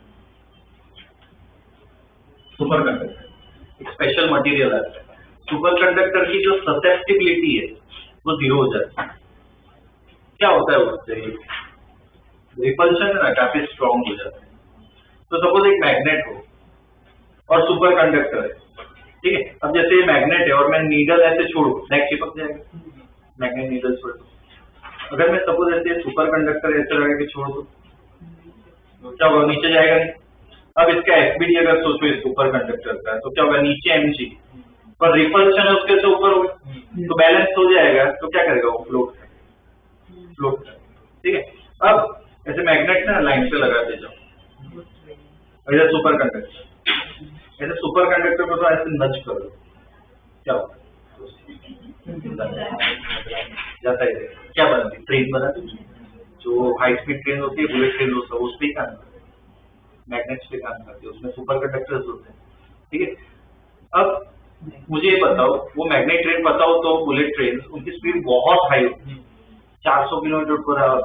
सुपर कंडक्टर एक स्पेशल मटेरियल है। सुपर कंडक्टर की जो ससेप्टिबिलिटी है वो 0 हो जाती है। क्या होता है उससे, रिपल्शन है ना, काफी स्ट्रॉन्ग हो जाता है। तो सपोज एक मैग्नेट हो और सुपर कंडक्टर है, ठीक है। अब जैसे ये मैग्नेट है और मैं नीडल ऐसे छोड़ू, नेक चिपक जाएगा, मैग्नेट नीडल छोड़ दो। अगर मैं सपोज ऐसे सुपर कंडक्टर ऐसे लगा के छोड़ दो तो क्या होगा, नीचे जाएगा नहीं। अब इसका एफबीडी अगर सोचो इस सुपर कंडक्टर का, तो क्या होगा, नीचे एमजी पर रिपल्शन है उसके से ऊपर होगा, तो बैलेंस हो जाएगा। तो क्या करेगा वो, फ्लोट, ठीक है। अब ऐसे मैग्नेट ना लाइन पे लगाते जाओ, ऐसे सुपर कंडक्टर, ऐसे सुपर कंडक्टर को तो ऐसे नच करो, क्या होगा, जाता है। क्या बनाती, ट्रेन बनाती, जो हाई स्पीड ट्रेन होती है, बुलेट ट्रेन होता है, उस पर काम करती है, मैग्नेट्स पे काम करती है, उसमें सुपर कंडक्टर्स होते हैं, ठीक है। अब मुझे ये बताओ, वो मैग्नेट ट्रेन बताओ तो बुलेट ट्रेन उनकी स्पीड बहुत हाई होती है, 400 किलोमीटर पर आवर,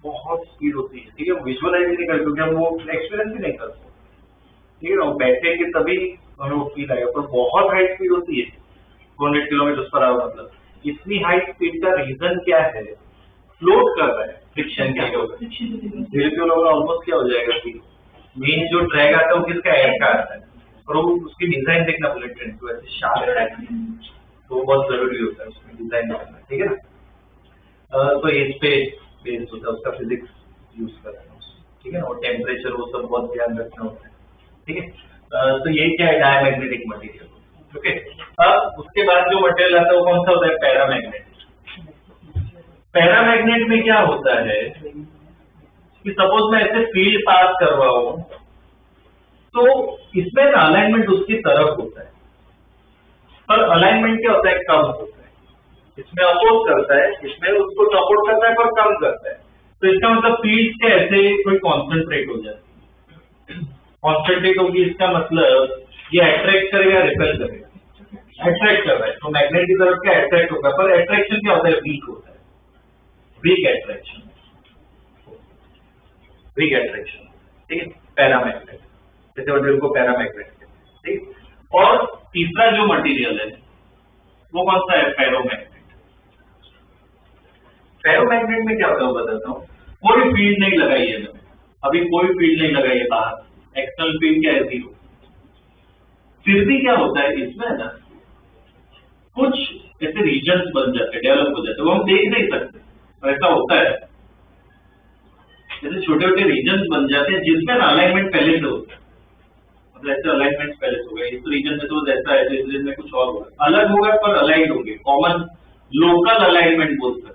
बहुत स्पीड होती है, ठीक है। विजुअलाइज नहीं करते क्योंकि हम वो एक्सपीरियंस ही नहीं करते, ठीक है ना। बैठेंगे तभी हमें वो फील आएगा, पर बहुत हाई स्पीड होती है, 200 किलोमीटर पर आवर। मतलब इतनी हाई स्पीड का रीजन क्या है, फ्लोट कर रहा है, फ्रिक्शन क्या होगा, ऑलमोस्ट क्या हो जाएगा कि मेन जो ड्रैग आता है वो किसका, एयर का आता है। और वो उसकी डिजाइन देखना बुलेट ट्रेन को, ऐसे शार्प है, तो बहुत जरूरी होता है उसमें डिजाइन करना, ठीक है ना। तो इस पे बेस्ड होता है उसका फिजिक्स यूज करना, ठीक है ना। और टेम्परेचर वो सब बहुत ध्यान रखना होता है, ठीक है। तो ये क्या है, डायमैग्नेटिक मटेरियल, ओके। अब उसके बाद जो मटेरियल आता है वो कौन सा होता है, पैरामैग्नेट। पैरामैग्नेट में क्या होता है कि सपोज मैं ऐसे फील्ड पास कर रहा हूं, तो इसमें ना अलाइनमेंट उसकी तरफ होता है, पर अलाइनमेंट क्या होता है, कम होता है। इसमें अपोज करता है, इसमें उसको सपोर्ट करता है पर कम करता है। तो इसका मतलब फील्ड के ऐसे कोई कॉन्सेंट्रेट हो जाती है, कॉन्सेंट्रेट होगी, इसका मतलब ये अट्रैक्ट करेगा, रिपेल करेगा, अट्रैक्ट कर रहा है तो मैग्नेट की तरफ क्या अट्रैक्ट होगा, पर अट्रैक्शन क्या होता है, वीक होता है, वीक अट्रैक्शन, वीक अट्रैक्शन, ठीक है। पैरामैग्नेट, जैसे मटेरियल को पैरामैग्नेट, ठीक। और तीसरा जो मटेरियल है वो कौन सा है, फेरोमैग्नेट। फेरोमैग्नेट में क्या होता है बताता हूँ। कोई फील्ड नहीं लगाई है मैंने, अभी कोई फील्ड नहीं लगाई है बाहर, एक्सटर्नल फील्ड क्या है, 0। फिर भी क्या होता है इसमें ना, कुछ ऐसे रीजन्स बन जाते हैं, डेवलप हो जाते हैं, वो हम देख नहीं सकते, ऐसा होता है। जैसे छोटे छोटे रीजन्स बन जाते हैं जिसमें अलाइनमेंट पहले से होता है, मतलब ऐसे अलाइनमेंट पहले से हो गया, इस रीजन में तो ऐसा है, इस रीजन में कुछ और होगा, अलग होगा पर अलाइन होंगे, कॉमन लोकल अलाइनमेंट बोल सकते हैं।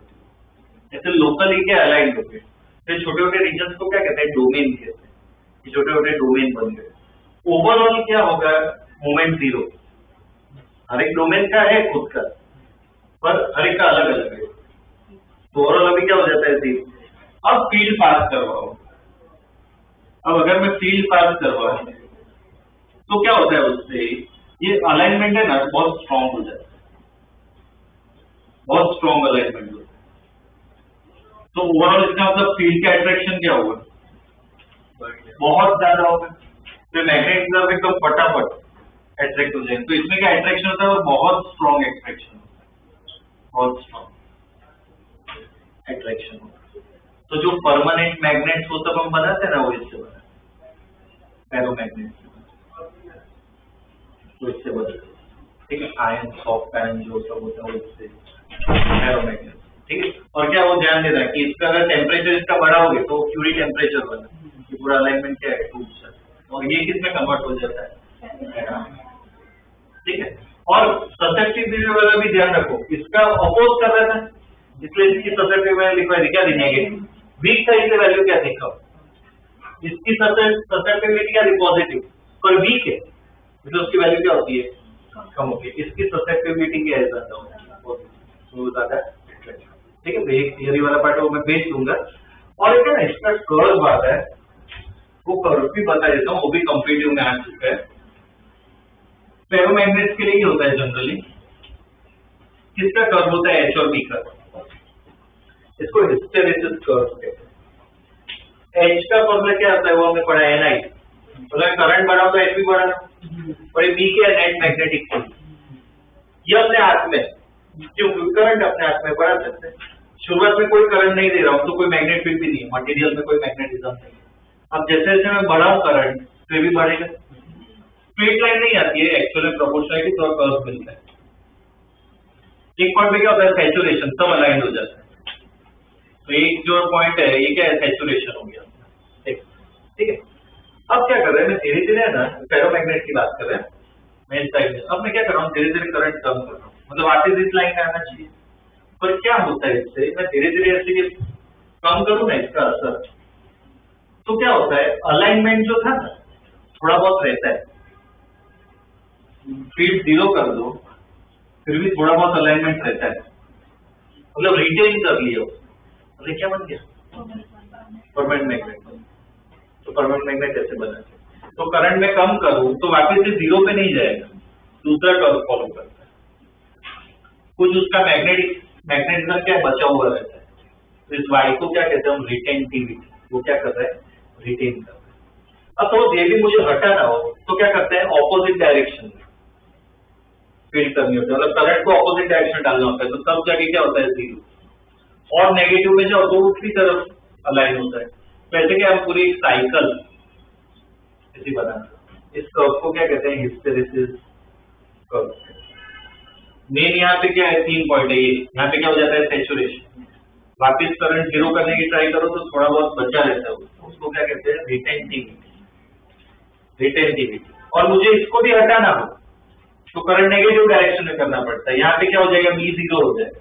ऐसे लोकली क्या अलाइन होंगे, फिर छोटे छोटे रीजन्स को क्या कहते हैं, डोमेन कहते हैं। छोटे छोटे डोमेन बन गए, ओवरऑल क्या होगा, मोमेंट 0। हर एक डोमेन का है खुद का, पर हर एक का अलग अलग है, तो ओवरऑल अभी क्या हो जाता है, 0। अब फील्ड पास करवाओ, अब अगर मैं फील्ड पास करवाऊं तो क्या होता है उससे, ये अलाइनमेंट है ना बहुत स्ट्रॉन्ग हो जाता है, बहुत स्ट्रॉन्ग अलाइनमेंट होता है। तो ओवरऑल इसका मतलब फील्ड का अट्रैक्शन क्या होगा, बहुत ज्यादा होगा, फिर मैग्नेट की तरफ एकदम फटाफट अट्रैक्ट हो जाएंगे। तो इसमें क्या अट्रैक्शन होता है, और बहुत स्ट्रॉन्ग अट्रैक्शन होता है, बहुत स्ट्रॉन्ग अट्रैक्शन होता है। तो जो परमानेंट मैग्नेट वो सब हम बनाते हैं ना, वो इससे बना, फेरोमैग्नेट तो इससे बना, ठीक है। आयन, सॉफ्ट आयन जो सब होता है वो इससे फेरोमैग्नेट, ठीक है। और क्या वो ध्यान देना कि इसका अगर टेम्परेचर इसका बढ़ाओगे तो क्यूरी टेम्परेचर बना, ये पूरा अलाइनमेंट क्या है 2 और ये किस में कन्वर्ट हो जाता है, ठीक है। और ससेप्टिबिलिटी वाला भी ध्यान रखो, इसका अपोज कर रहा था इसलिए इसकी ससेप्टिबिलिटी लिखवा दी, क्या दी नेगेटिव, वीक था इसलिए वैल्यू क्या थी कम, इसकी ससेप्टिबिलिटी क्या थी पॉजिटिव, पर वीक है मतलब उसकी वैल्यू क्या होती है कम होती है, इसकी ससेप्टिबिलिटी क्या है ज्यादा होती है, ठीक है। एक थियरी वाला पार्ट वो मैं भेज दूंगा। और एक है ना इसका कर्व आता है, वो कर्व भी बता देता हूँ, वो भी कम्पिटिटिव में आ चुका है। फेरोमैग्नेट्स के लिए ही होता है जनरली, किसका कर्व होता है एच और बी का, इसको हिस्टेरेसिस कर्व कहते हैं। एच का फॉर्मूला क्या आता है वो हमने पढ़ा है Ni, मतलब करंट बढ़ा तो एच भी बढ़ा, और ये बी के नेट मैग्नेटिक फील्ड, ये अपने हाथ में, क्योंकि करंट अपने हाथ में बढ़ा सकते हैं। शुरुआत में कोई करंट नहीं दे रहा हूँ तो कोई मैग्नेट फील्ड भी नहीं है, मटेरियल में कोई मैग्नेटिज्म नहीं है। अब जैसे जैसे मैं बढ़ाऊं करंट तो ये भी बढ़ेगा, स्ट्रेट लाइन नहीं आती है एक्चुअली, प्रोपोर्शनलिटी तो कर्व मिलता है। एक पॉइंट पे क्या होता है सैचुरेशन, सब अलाइन हो जाता है, तो एक जो पॉइंट है ये क्या है सैचुरेशन हो गया, ठीक है। अब क्या कर रहे हैं, मैं धीरे धीरे है ना फेरोमैग्नेट की बात कर रहे हैं मैं इस साइड में, अब मैं क्या कर रहा हूँ धीरे धीरे करंट कम कर रहा हूँ, मतलब वापस इस लाइन में आना चाहिए, पर क्या होता है इससे मैं धीरे धीरे ऐसे कम करूँ ना इसका असर, तो क्या होता है अलाइनमेंट जो था ना थोड़ा बहुत रहता है, फील्ड 0 कर दो फिर भी थोड़ा बहुत अलाइनमेंट रहता है, मतलब रिटेन कर लिया, मतलब क्या बन गया परमानेंट मैग्नेट। तो परमानेंट मैग्नेट कैसे बना, तो करंट में कम करूं तो वापस से 0 पे नहीं जाएगा, दूसरा कर्व फॉलो करता है, कुछ उसका मैग्नेटिज्म क्या बचा हुआ रहता है, तो इस वाई को क्या कहते हैं हम रिटेंटिविटी, वो क्या कर रहा है रिटेन कर रहा है। अब तो ये भी मुझे हटाना हो तो क्या करते हैं ऑपोजिट डायरेक्शन में फील्ड करनी होती है, मतलब करंट को ऑपोजिट डायरेक्शन डालना होता है, तो तब जाके क्या होता है 0, और नेगेटिव में जाओ तो दूसरी तरफ अलाइन होता है। वैसे कि हम पूरी एक साइकिल ऐसी बनाते, इस कर्व को क्या कहते हैं हिस्टेरेसिस कर्व। मेन यहाँ पे क्या है 3 पॉइंट है, ये यहाँ पे क्या हो जाता है सैचुरेशन, वापिस करंट 0 करने की ट्राई करो तो थोड़ा बहुत बचा रहता है, उसको क्या कहते हैं रिटेंटिविटी। और मुझे इसको भी हटाना हो तो करंट नेगेटिव डायरेक्शन में करना पड़ता है, यहाँ पे क्या हो जाएगा बी 0 हो जाएगा,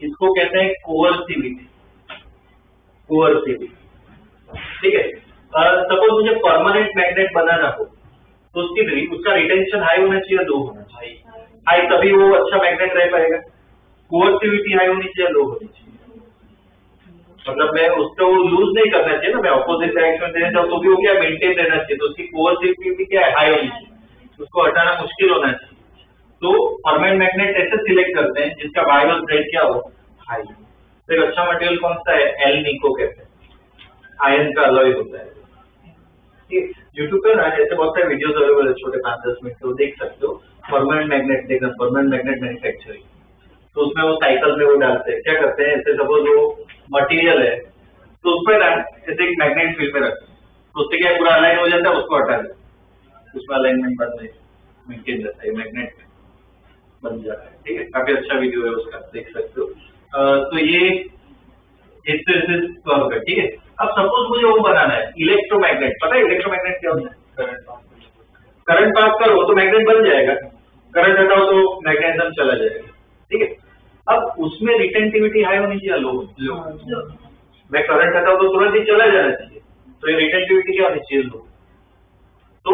इसको कहते हैं कोअर्सिविटी, ठीक है। सपोज मुझे परमानेंट मैग्नेट बनाना हो तो उसका रिटेंशन हाई होना चाहिए, लो होना चाहिए, हाई तभी वो अच्छा मैग्नेट रह पाएगा, कोअर्सिविटी हाई होनी चाहिए, लो होनी चाहिए, मतलब मैं उसको लूज नहीं करना चाहिए ना, मैं ऑपोजिट डायरेक्शन देना चाहूँ तो भी वो क्या मेंटेन रहना चाहिए, तो उसकी कोअर्सिविटी क्या है हाई होनी चाहिए, उसको हटाना मुश्किल होना चाहिए। तो परमानेंट मैग्नेट ऐसे सिलेक्ट करते हैं जिसका वाइबल रेट क्या हो हाई। तो एक अच्छा मटेरियल कौन सा है एल निको कहते हैं, आयरन का अलॉय होता है। यूट्यूब पे ना ऐसे बहुत सारे वीडियोस अवेलेबल है छोटे 5-10 मिनट के, वो देख सकते हो, परमानेंट मैग्नेट देखना, परमानेंट मैग्नेट मैन्युफैक्चरिंग, तो उसमें वो साइकिल में वो डालते हैं, क्या करते हैं ऐसे सपोज वो मटेरियल है तो उस पर ऐसे एक मैग्नेट फील्ड पे रखते हैं, तो उससे क्या पूरा अलाइन हो जाता है, उसको हटा देते हैं, उसमें अलाइनमेंट बन मेंटेन रहता है, मैग्नेट बन जाता है, ठीक है। काफी अच्छा वीडियो है उसका, देख सकते हो। तो ये हिस्टेरेसिस कर्व है, ठीक है। अब सपोज मुझे वो बनाना है इलेक्ट्रोमैग्नेट, पता है इलेक्ट्रोमैग्नेट क्या होता है, करंट पास करो तो मैग्नेट बन जाएगा, करंट हटाओ तो मैग्नेटिज्म चला जाएगा, ठीक है। अब उसमें रिटेंटिविटी हाई होनी चाहिए, लो, मैं करंट हटाओ तो तुरंत ही चला जाना चाहिए, तो ये रिटेंटिविटी क्या होनी चाहिए, लो। तो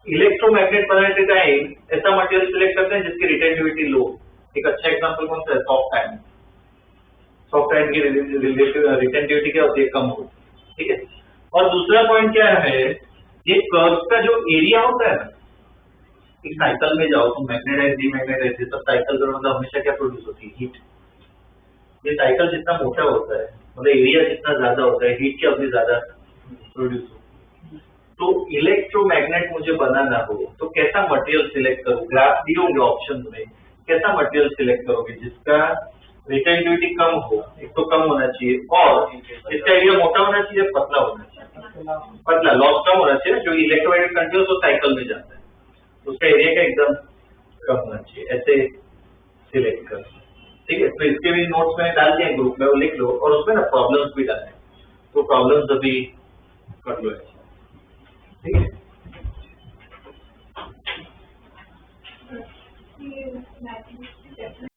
इलेक्ट्रोमैग्नेट बनाने के टाइम ऐसा मटेरियल सिलेक्ट करते हैं जिसकी रिटेंटिविटी लो। एक अच्छा एग्जांपल कौन सा है, सॉफ्ट आयरन, सॉफ्ट आयरन की रिटेंटिविटी क्या होती है कम होती है, ठीक है। और दूसरा पॉइंट क्या है, ये कर्व का जो एरिया होता है ना, एक साइकिल में जाओ तो मैग्नेटाइज डीमैग्नेटाइज ये सब साइकिल करो मतलब हमेशा क्या प्रोड्यूस होती है हीट, ये साइकिल जितना मोटा होता है मतलब एरिया जितना ज्यादा होता है हीट क्या उतनी ज्यादा प्रोड्यूस होती है। तो इलेक्ट्रोमैग्नेट मुझे बनाना हो तो कैसा मटेरियल सिलेक्ट करूँ, ग्राफ दिए होंगे ऑप्शन में, कैसा मटेरियल सिलेक्ट करोगे जिसका रिटेंटिविटी कम हो, एक तो कम होना चाहिए और इसका एरिया मोटा होना चाहिए, पतला होना चाहिए, पतला लॉस कम होना चाहिए, जो इलेक्ट्रोमैग्नेट कंट्रोल तो साइकिल में जाता है उसका एरिया का एकदम कम होना चाहिए, ऐसे सिलेक्ट कर, ठीक है। तो इसके भी नोट्स मैंने डाल दिए ग्रुप में, वो लिख लो, और उसमें ना प्रॉब्लम्स भी डाले, तो प्रॉब्लम्स अभी कर लो ऐसे, ठीक है। ये मैथमेटिक्स